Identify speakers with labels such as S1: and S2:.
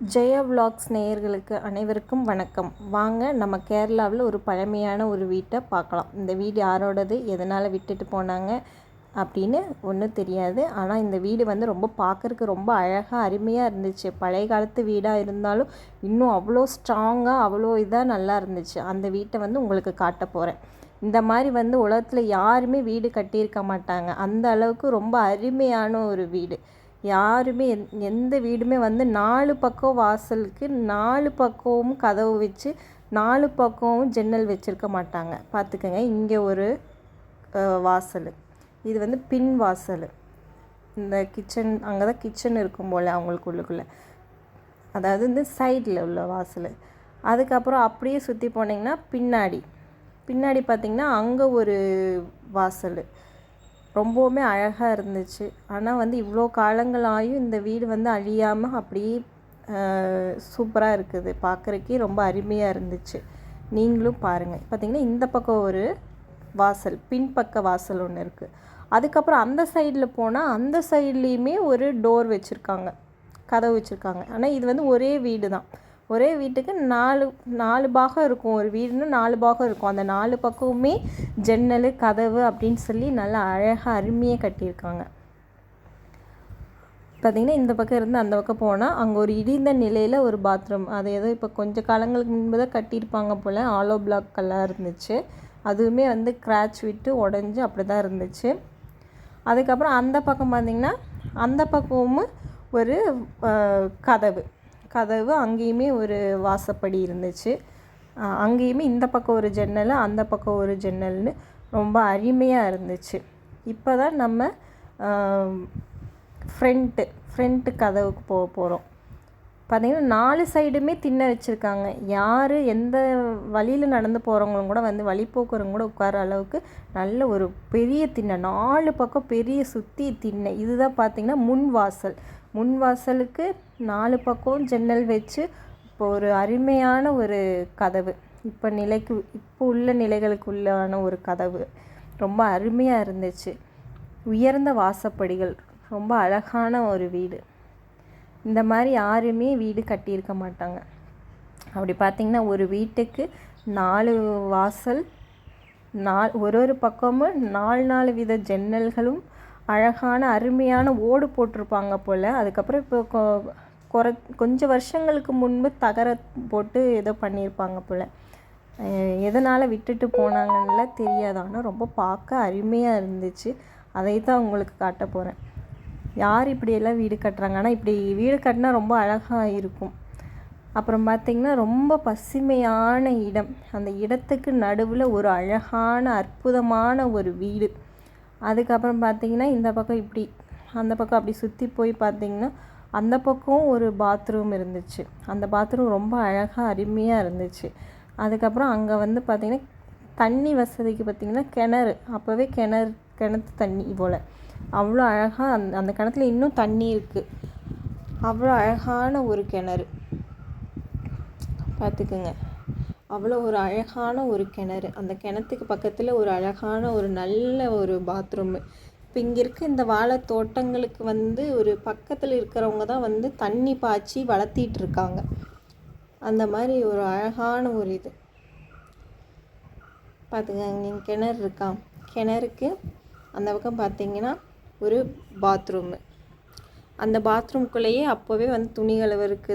S1: Jaya vlogs நேயர்களுக்கு அனைவருக்கும் வணக்கம். வாங்க நம்ம கேரளாவில் ஒரு பழமையான ஒரு வீட்டை பார்க்கலாம். இந்த வீடு யாரோடது, எதனால் விட்டுட்டு போனாங்க அப்படின்னு ஒன்றும் தெரியாது. ஆனால் இந்த வீடு வந்து ரொம்ப பார்க்குறதுக்கு ரொம்ப அழகாக அருமையாக இருந்துச்சு. பழைய காலத்து வீடாக இருந்தாலும் இன்னும் அவ்வளோ ஸ்ட்ராங்காக அவ்வளோ இதாக நல்லா இருந்துச்சு. அந்த வீட்டை வந்து உங்களுக்கு காட்ட போகிறேன். இந்த மாதிரி வந்து உலகத்தில் யாருமே வீடு கட்டியிருக்க மாட்டாங்க. அந்த அளவுக்கு ரொம்ப அருமையான ஒரு வீடு. யாருமே எந்த வீடுமே வந்து 4 பக்கம் வாசலுக்கு 4 பக்கமும் கதவு வச்சு 4 பக்கமும் ஜன்னல் வச்சுருக்க மாட்டாங்க. பார்த்துக்கங்க, இங்கே ஒரு வாசல், இது வந்து பின் வாசல். இந்த கிச்சன், அங்கே தான் கிச்சன் இருக்கும் போல் அவங்களுக்கு உள்ளுக்குள்ளே, அதாவது இந்த சைடில் உள்ள வாசல். அதுக்கப்புறம் அப்படியே சுற்றி போனீங்கன்னா பின்னாடி பார்த்திங்கன்னா அங்கே ஒரு வாசல் ரொம்பவுமே அழகாக இருந்துச்சு. ஆனால் வந்து இவ்வளோ காலங்களாயும் இந்த வீடு வந்து அழியாமல் அப்படியே சூப்பராக இருக்குது. பார்க்குறக்கே ரொம்ப அருமையாக இருந்துச்சு. நீங்களும் பாருங்கள். பார்த்திங்கன்னா இந்த பக்கம் ஒரு வாசல், பின்பக்க வாசல் ஒன்று இருக்குது. அதுக்கப்புறம் அந்த சைடில் போனால் அந்த சைட்லேயுமே ஒரு டோர் வச்சுருக்காங்க, கதவு வச்சுருக்காங்க. ஆனால் இது வந்து ஒரே வீடு தான். ஒரே வீட்டுக்கு நாலு பாகம் இருக்கும். ஒரு வீடுன்னு 4 பாகம் இருக்கும். அந்த 4 பக்கமுமே ஜன்னல், கதவு அப்படின்னு சொல்லி நல்லா அழகாக அருமையாக கட்டியிருக்காங்க. பார்த்திங்கன்னா இந்த பக்கம் இருந்து அந்த பக்கம் போனால் அங்கே ஒரு இடிந்த நிலையில் ஒரு பாத்ரூம். அது ஏதோ இப்போ கொஞ்சம் காலங்களுக்கு முன்பு தான் கட்டியிருப்பாங்க போல். ஆலோ பிளாக்கெல்லாம் இருந்துச்சு. அதுவுமே வந்து கிராச் விட்டு உடஞ்சி அப்படி தான் இருந்துச்சு. அதுக்கப்புறம் அந்த பக்கம் பார்த்திங்கன்னா அந்த பக்கமும் ஒரு கதவு, அங்கேயுமே ஒரு வாசப்படி இருந்துச்சு. அங்கேயுமே இந்த பக்கம் ஒரு ஜன்னல், அந்த பக்கம் ஒரு ஜன்னல்னு ரொம்ப அருமையாக இருந்துச்சு. இப்போ தான் நம்ம ஃப்ரண்ட்டு கதவுக்கு போக போகிறோம். பார்த்திங்கன்னா 4 சைடுமே திண்ணை வச்சுருக்காங்க. யார் எந்த வழியில் நடந்து போகிறவங்களும் கூட வந்து வழிபோக்குறவங்க கூட உட்கார அளவுக்கு நல்ல ஒரு பெரிய திண்ணை, 4 பக்கம் பெரிய சுற்றி திண்ணை. இதுதான் பார்த்திங்கன்னா முன் வாசலுக்கு 4 பக்கம் ஜன்னல் வச்சு இப்போ ஒரு அருமையான ஒரு கதவு. இப்போ உள்ள நிலைகளுக்குள்ளான ஒரு கதவு ரொம்ப அருமையாக இருந்துச்சு. உயர்ந்த வாசப்படிகள், ரொம்ப அழகான ஒரு வீடு. இந்த மாதிரி யாருமே வீடு கட்டியிருக்க மாட்டாங்க. அப்படி பார்த்திங்கன்னா ஒரு வீட்டுக்கு 4 வாசல், ஒரு பக்கமும் 4 வித ஜன்னல்களும், அழகான அருமையான ஓடு போட்டிருப்பாங்க போல். அதுக்கப்புறம் இப்போ கொஞ்சம் வருஷங்களுக்கு முன்பு தகர போட்டு ஏதோ பண்ணியிருப்பாங்க போல். எதனால் விட்டுட்டு போனாங்கன்னெலாம் தெரியாது. ஆனால் ரொம்ப பார்க்க அருமையாக இருந்துச்சு. அதை தான் உங்களுக்கு காட்ட போகிறேன். யார் இப்படியெல்லாம் வீடு கட்டுறாங்க. ஆனால் இப்படி வீடு கட்டினா ரொம்ப அழகாக இருக்கும். அப்புறம் பார்த்திங்கன்னா ரொம்ப பசுமையான இடம். அந்த இடத்துக்கு நடுவில் ஒரு அழகான அற்புதமான ஒரு வீடு. அதுக்கப்புறம் பார்த்திங்கன்னா இந்த பக்கம் இப்படி, அந்த பக்கம் அப்படி சுற்றி போய் பார்த்திங்கன்னா அந்த பக்கம் ஒரு பாத்ரூம் இருந்துச்சு. அந்த பாத்ரூம் ரொம்ப அழகாக அருமையாக இருந்துச்சு. அதுக்கப்புறம் அங்கே வந்து பார்த்திங்கன்னா தண்ணி வசதிக்கு பார்த்திங்கன்னா கிணறு, அப்போவே கிணத்து தண்ணி போல் அவ்வளோ அழகாக அந்த கிணத்துல இன்னும் தண்ணி இருக்குது. அவ்வளோ அழகான ஒரு கிணறு, பார்த்துக்குங்க. அவ்வளோ ஒரு அழகான ஒரு கிணறு. அந்த கிணத்துக்கு பக்கத்தில் ஒரு அழகான ஒரு நல்ல ஒரு பாத்ரூமு. இப்போ இங்கே இருக்க இந்த வாழை தோட்டங்களுக்கு வந்து ஒரு பக்கத்தில் இருக்கிறவங்க தான் வந்து தண்ணி பாய்ச்சி வளர்த்திட்டு இருக்காங்க. அந்த மாதிரி ஒரு அழகான ஒரு இது பார்த்துங்க. நீங்கள் கிணறு இருக்கா, கிணறுக்கு அந்த பக்கம் பார்த்திங்கன்னா ஒரு பாத்ரூமு. அந்த பாத்ரூம்குள்ளேயே அப்போவே வந்து துணி கழுவருக்கு